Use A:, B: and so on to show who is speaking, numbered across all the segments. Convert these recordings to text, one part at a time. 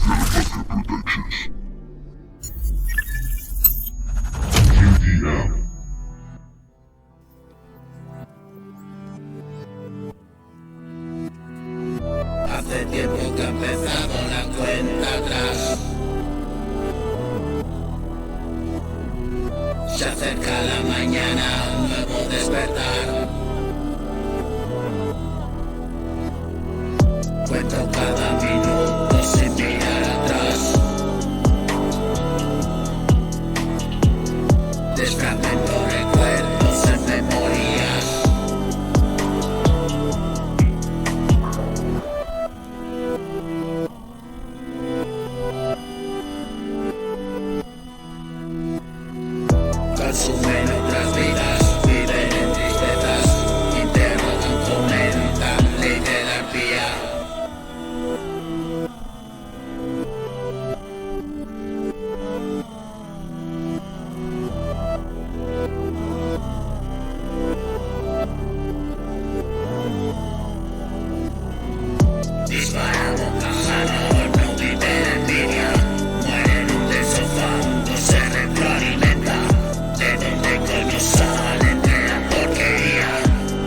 A: Telepathy Productions. GDM.
B: Hace tiempo que ha empezado la cuenta atrás. Se acerca la mañana, un nuevo despertar. Cuento cada minuto sin mirar atrás. Desfragmento recuerdos en memorias. Consumen otras vidas, viven en tristezas, interrogan, comentan, ley de la arpía. Dispara bocajarro, no viven envidia, mueren un del sofá, no se retroalimenta. ¿De dónde coño salen de la porquería?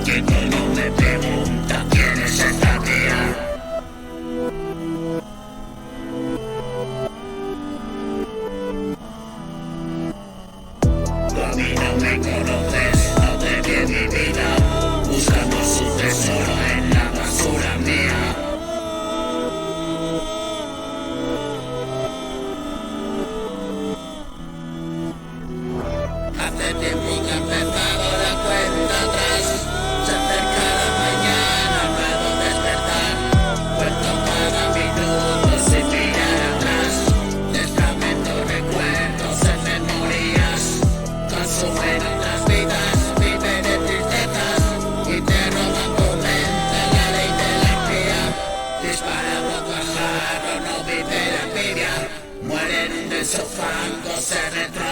B: ¿Quién coño me pregunta quién es esta tía? Tú a mí no me conoces, no te vi en mi vida, buscando su tesoro en la basura mía. Hace tiempo que ha empezado la cuenta atrás. Se acerca la mañana, nuevo despertar. Cuento cada minuto sin mirar atrás. Desfragmento recuerdos en memorias. Consumen otras vidas, viven en tristezas. Interrogan, comentan la ley de la arpía. Dispara bocajarro, no vive la envidia. Mueren un del sofá, se retroalimentan.